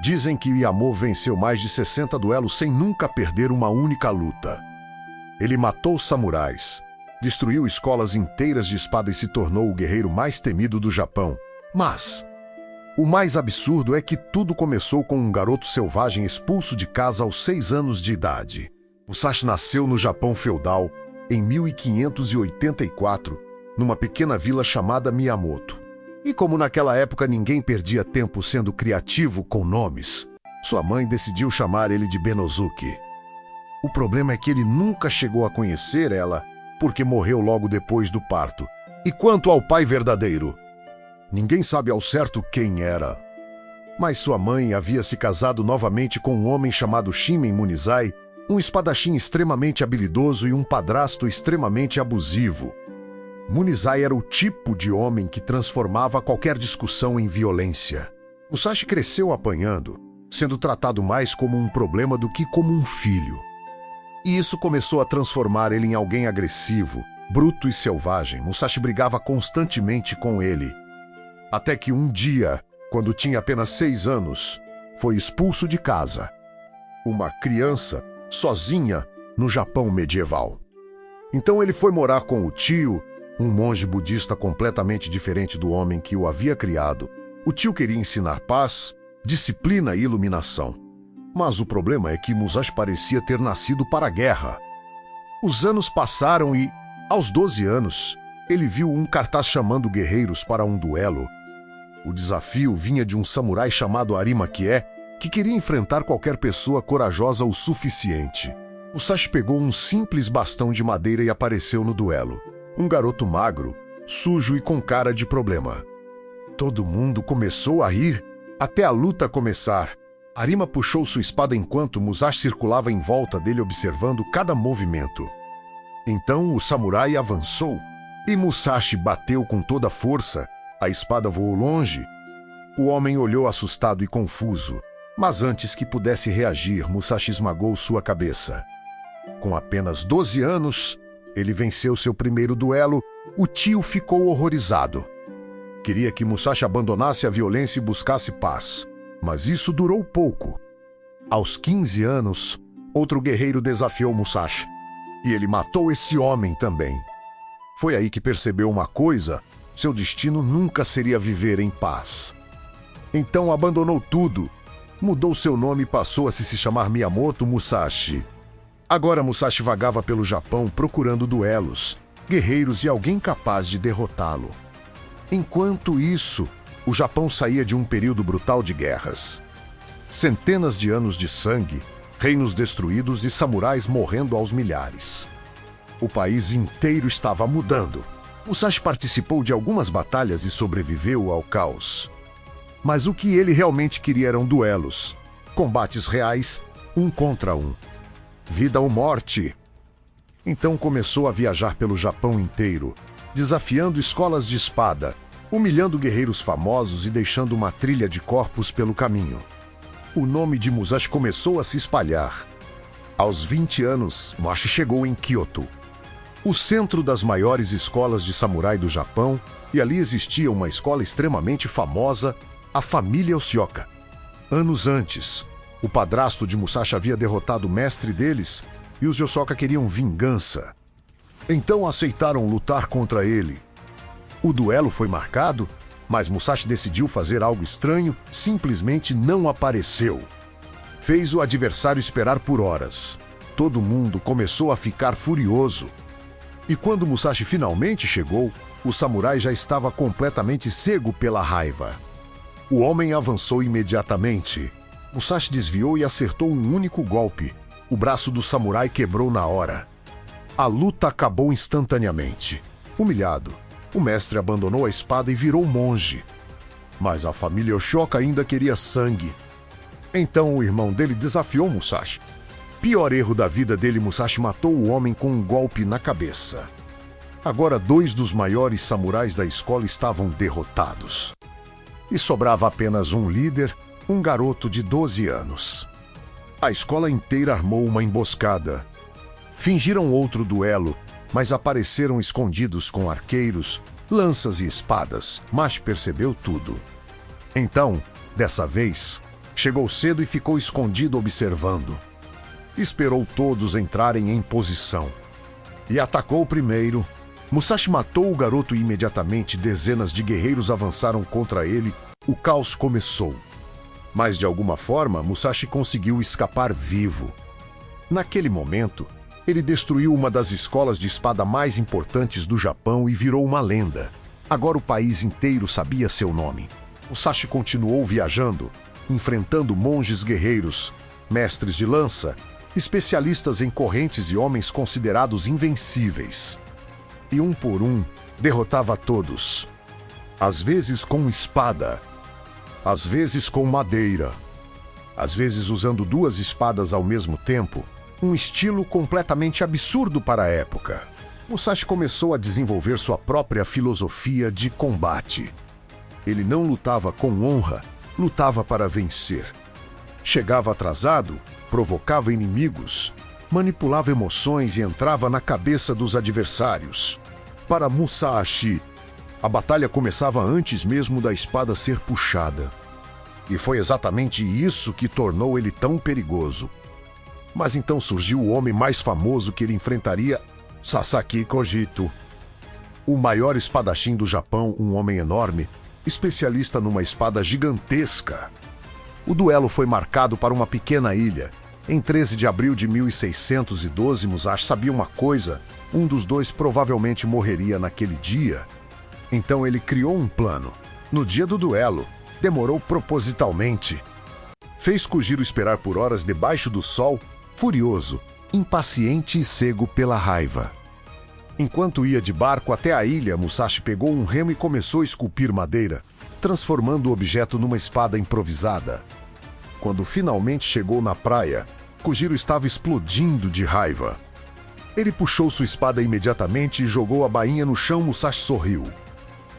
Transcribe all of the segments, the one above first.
Dizem que Yamo venceu mais de 60 duelos sem nunca perder uma única luta. Ele matou samurais, destruiu escolas inteiras de espada e se tornou o guerreiro mais temido do Japão. Mas o mais absurdo é que tudo começou com um garoto selvagem expulso de casa aos 6 anos de idade. Musashi nasceu no Japão feudal em 1584, numa pequena vila chamada Miyamoto. E como naquela época ninguém perdia tempo sendo criativo com nomes, sua mãe decidiu chamar ele de Benosuke. O problema é que ele nunca chegou a conhecer ela, porque morreu logo depois do parto. E quanto ao pai verdadeiro? Ninguém sabe ao certo quem era. Mas sua mãe havia se casado novamente com um homem chamado Shimen Munizai, um espadachim extremamente habilidoso e um padrasto extremamente abusivo. Munizai era o tipo de homem que transformava qualquer discussão em violência. Musashi cresceu apanhando, sendo tratado mais como um problema do que como um filho. E isso começou a transformar ele em alguém agressivo, bruto e selvagem. Musashi brigava constantemente com ele. Até que um dia, quando tinha apenas 6 anos, foi expulso de casa. Uma criança, sozinha, no Japão medieval. Então ele foi morar com o tio, um monge budista completamente diferente do homem que o havia criado. O tio queria ensinar paz, disciplina e iluminação. Mas o problema é que Musashi parecia ter nascido para a guerra. Os anos passaram e, aos 12 anos, ele viu um cartaz chamando guerreiros para um duelo. O desafio vinha de um samurai chamado Arima Kie, que queria enfrentar qualquer pessoa corajosa o suficiente. Musashi pegou um simples bastão de madeira e apareceu no duelo. Um garoto magro, sujo e com cara de problema. Todo mundo começou a rir, até a luta começar. Arima puxou sua espada enquanto Musashi circulava em volta dele observando cada movimento. Então o samurai avançou, e Musashi bateu com toda a força. A espada voou longe. O homem olhou assustado e confuso, mas antes que pudesse reagir, Musashi esmagou sua cabeça. Com apenas 12 anos, ele venceu seu primeiro duelo. O tio ficou horrorizado. Queria que Musashi abandonasse a violência e buscasse paz. Mas isso durou pouco. Aos 15 anos, outro guerreiro desafiou Musashi. E ele matou esse homem também. Foi aí que percebeu uma coisa: seu destino nunca seria viver em paz. Então abandonou tudo. Mudou seu nome e passou a se chamar Miyamoto Musashi. Agora Musashi vagava pelo Japão procurando duelos, guerreiros e alguém capaz de derrotá-lo. Enquanto isso, o Japão saía de um período brutal de guerras. Centenas de anos de sangue, reinos destruídos e samurais morrendo aos milhares. O país inteiro estava mudando. Musashi participou de algumas batalhas e sobreviveu ao caos. Mas o que ele realmente queria eram duelos, combates reais, um contra um. Vida ou morte. Então começou a viajar pelo Japão inteiro, desafiando escolas de espada, humilhando guerreiros famosos e deixando uma trilha de corpos pelo caminho. O nome de Musashi começou a se espalhar. Aos 20 anos, Musashi chegou em Kyoto, o centro das maiores escolas de samurai do Japão, e ali existia uma escola extremamente famosa, a família Yoshioka. Anos antes, o padrasto de Musashi havia derrotado o mestre deles e os Yoshioka queriam vingança. Então aceitaram lutar contra ele. O duelo foi marcado, mas Musashi decidiu fazer algo estranho, simplesmente não apareceu. Fez o adversário esperar por horas. Todo mundo começou a ficar furioso. E quando Musashi finalmente chegou, o samurai já estava completamente cego pela raiva. O homem avançou imediatamente. Musashi desviou e acertou um único golpe. O braço do samurai quebrou na hora. A luta acabou instantaneamente. Humilhado, o mestre abandonou a espada e virou monge. Mas a família Yoshioka ainda queria sangue. Então o irmão dele desafiou Musashi. Pior erro da vida dele, Musashi matou o homem com um golpe na cabeça. Agora 2 dos maiores samurais da escola estavam derrotados. E sobrava apenas um líder, um garoto de 12 anos. A escola inteira armou uma emboscada. Fingiram outro duelo, mas apareceram escondidos com arqueiros, lanças e espadas. Musashi percebeu tudo. Então, dessa vez, Chegou cedo e ficou escondido observando. Esperou todos entrarem em posição. E atacou primeiro. Musashi matou o garoto e imediatamente dezenas de guerreiros avançaram contra ele. O caos começou. Mas de alguma forma, Musashi conseguiu escapar vivo. Naquele momento, ele destruiu uma das escolas de espada mais importantes do Japão e virou uma lenda. Agora o país inteiro sabia seu nome. Musashi continuou viajando, enfrentando monges guerreiros, mestres de lança, especialistas em correntes e homens considerados invencíveis. E um por um, derrotava todos. Às vezes com espada, às vezes com madeira, às vezes usando duas espadas ao mesmo tempo, um estilo completamente absurdo para a época. Musashi começou a desenvolver sua própria filosofia de combate. Ele não lutava com honra, lutava para vencer. Chegava atrasado, provocava inimigos, manipulava emoções e entrava na cabeça dos adversários. Para Musashi, a batalha começava antes mesmo da espada ser puxada. E foi exatamente isso que tornou ele tão perigoso. Mas então surgiu o homem mais famoso que ele enfrentaria, Sasaki Kojito. O maior espadachim do Japão, um homem enorme, especialista numa espada gigantesca. O duelo foi marcado para uma pequena ilha. Em 13 de abril de 1612, Musashi sabia uma coisa: um dos dois provavelmente morreria naquele dia. Então ele criou um plano. No dia do duelo, demorou propositalmente. Fez Kojiro esperar por horas debaixo do sol, furioso, impaciente e cego pela raiva. Enquanto ia de barco até a ilha, Musashi pegou um remo e começou a esculpir madeira, transformando o objeto numa espada improvisada. Quando finalmente chegou na praia, Kojiro estava explodindo de raiva. Ele puxou sua espada imediatamente e jogou a bainha no chão. Musashi sorriu.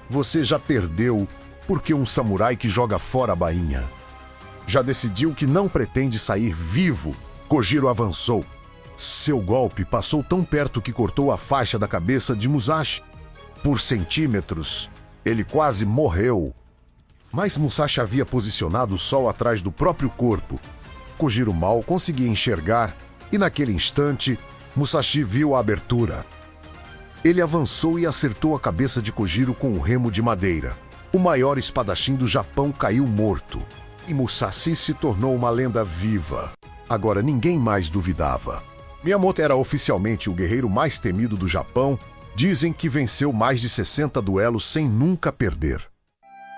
Você já perdeu, porque um samurai que joga fora a bainha. Já decidiu que não pretende sair vivo. Kojiro avançou. Seu golpe passou tão perto que cortou a faixa da cabeça de Musashi. Por centímetros, ele quase morreu. Mas Musashi havia posicionado o sol atrás do próprio corpo. Kojiro mal conseguia enxergar, e naquele instante, Musashi viu a abertura. Ele avançou e acertou a cabeça de Kojiro com um remo de madeira. O maior espadachim do Japão caiu morto. E Musashi se tornou uma lenda viva. Agora ninguém mais duvidava. Miyamoto era oficialmente o guerreiro mais temido do Japão. Dizem que venceu mais de 60 duelos sem nunca perder.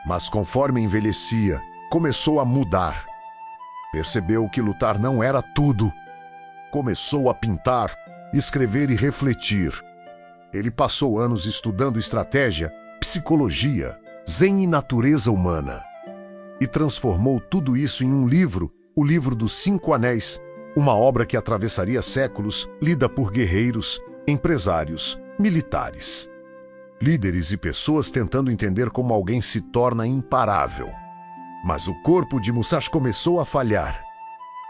Mas conforme envelhecia, começou a mudar. Percebeu que lutar não era tudo. Começou a pintar, escrever e refletir. Ele passou anos estudando estratégia, psicologia, zen e natureza humana. E transformou tudo isso em um livro, o Livro dos Cinco Anéis, uma obra que atravessaria séculos, lida por guerreiros, empresários, militares, líderes e pessoas tentando entender como alguém se torna imparável. Mas o corpo de Musashi começou a falhar.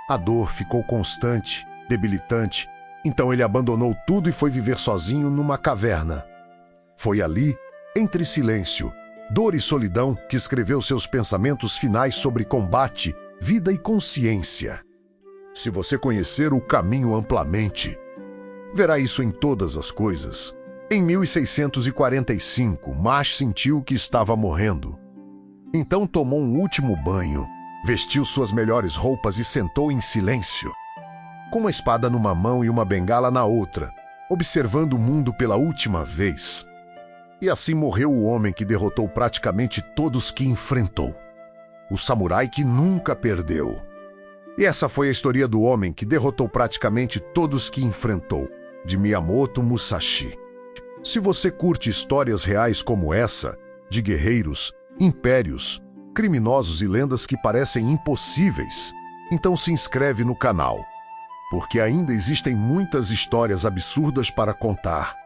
A dor ficou constante, debilitante, então ele abandonou tudo e foi viver sozinho numa caverna. Foi ali, entre silêncio, dor e solidão, que escreveu seus pensamentos finais sobre combate, vida e consciência. Se você conhecer o caminho amplamente, verá isso em todas as coisas. Em 1645, Musashi sentiu que estava morrendo. Então tomou um último banho, vestiu suas melhores roupas e sentou em silêncio, com uma espada numa mão e uma bengala na outra, observando o mundo pela última vez. E assim morreu o homem que derrotou praticamente todos que enfrentou. O samurai que nunca perdeu. E essa foi a história do homem que derrotou praticamente todos que enfrentou, de Miyamoto Musashi. Se você curte histórias reais como essa, de guerreiros, impérios, criminosos e lendas que parecem impossíveis, então se inscreve no canal, porque ainda existem muitas histórias absurdas para contar.